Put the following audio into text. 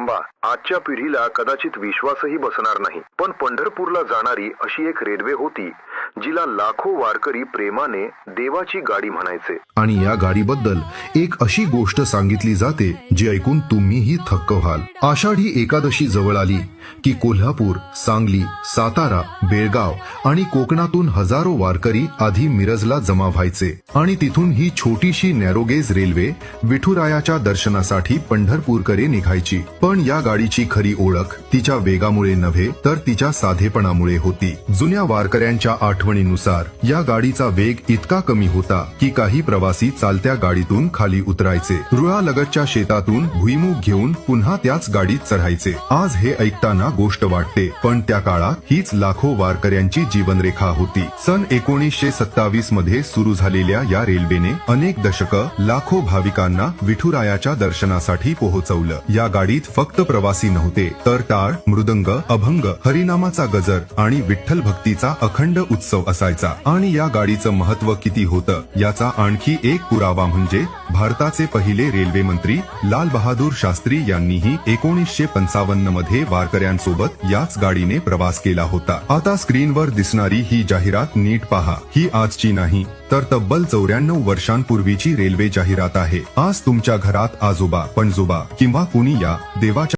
थांबा, आजच्या पिढीला कदाचित विश्वासही बसणार नाही, पण पंढरपूरला जाणारी अशी एक रेल्वे होती जिला लाखो वारकरी प्रेमाने देवाची गाडी म्हणायचे। आणि या गाडीबद्दल एक अशी गोष्ट सांगितली जाते जी ऐकून तुम्हीही थक्क व्हाल। आषाढी एकादशी जवळ आली की कोल्हापूर, सांगली, सातारा, बेळगाव आणि कोकणातून हजारो वारकरी आधी मिरजला जमा व्हायचे आणि तिथून ही छोटीशी नॅरोगेज रेल्वे विठुरायाच्या दर्शनासाठी पंढरपूरकडे निघायची। पण या गाडीची खरी ओळख तिच्या वेगामुळे नव्हे तर तिच्या साधेपणामुळे होती। जुन्या वारकऱ्यांच्या आठवणीनुसार या गाडीचा वेग इतका कमी होता की काही प्रवासी चालत्या गाडीतून खाली उतरायचे, रुळालगतच्या शेतातून भुईमूग घेऊन पुन्हा त्याच गाडीत चढायचे। आज हे ऐकताना गोष्ट वाटते, पण त्या काळात हीच लाखो वारकऱ्यांची जीवनरेखा होती। सन 1927 मध्ये सुरू झालेल्या या रेल्वेने अनेक दशकं लाखो भाविकांना विठुरायाच्या दर्शनासाठी पोहोचवलं। या गाडीत फक्त प्रवासी नव्हते तर टाळ, मृदंग, अभंग, हरिनामाचा गजर आणि विठ्ठल भक्तीचा अखंड उत्सव असायचा। आणि या गाडीचं महत्व किती होतं याचा आणखी एक पुरावा म्हणजे भारताचे पहिले रेल्वे मंत्री लाल बहादूर शास्त्री यांनीही 1955 मध्ये वारकऱ्यांसोबत याच गाडीने प्रवास केला होता। आता स्क्रीनवर दिसणारी ही जाहिरात नीट पहा, ही आजची नाही तर तब्बल 94 वर्षांपूर्वीची रेल्वे जाहिरात आहे। आज तुमच्या घरात आजोबा, पणजोबा किंवा कुणी या देवाच्या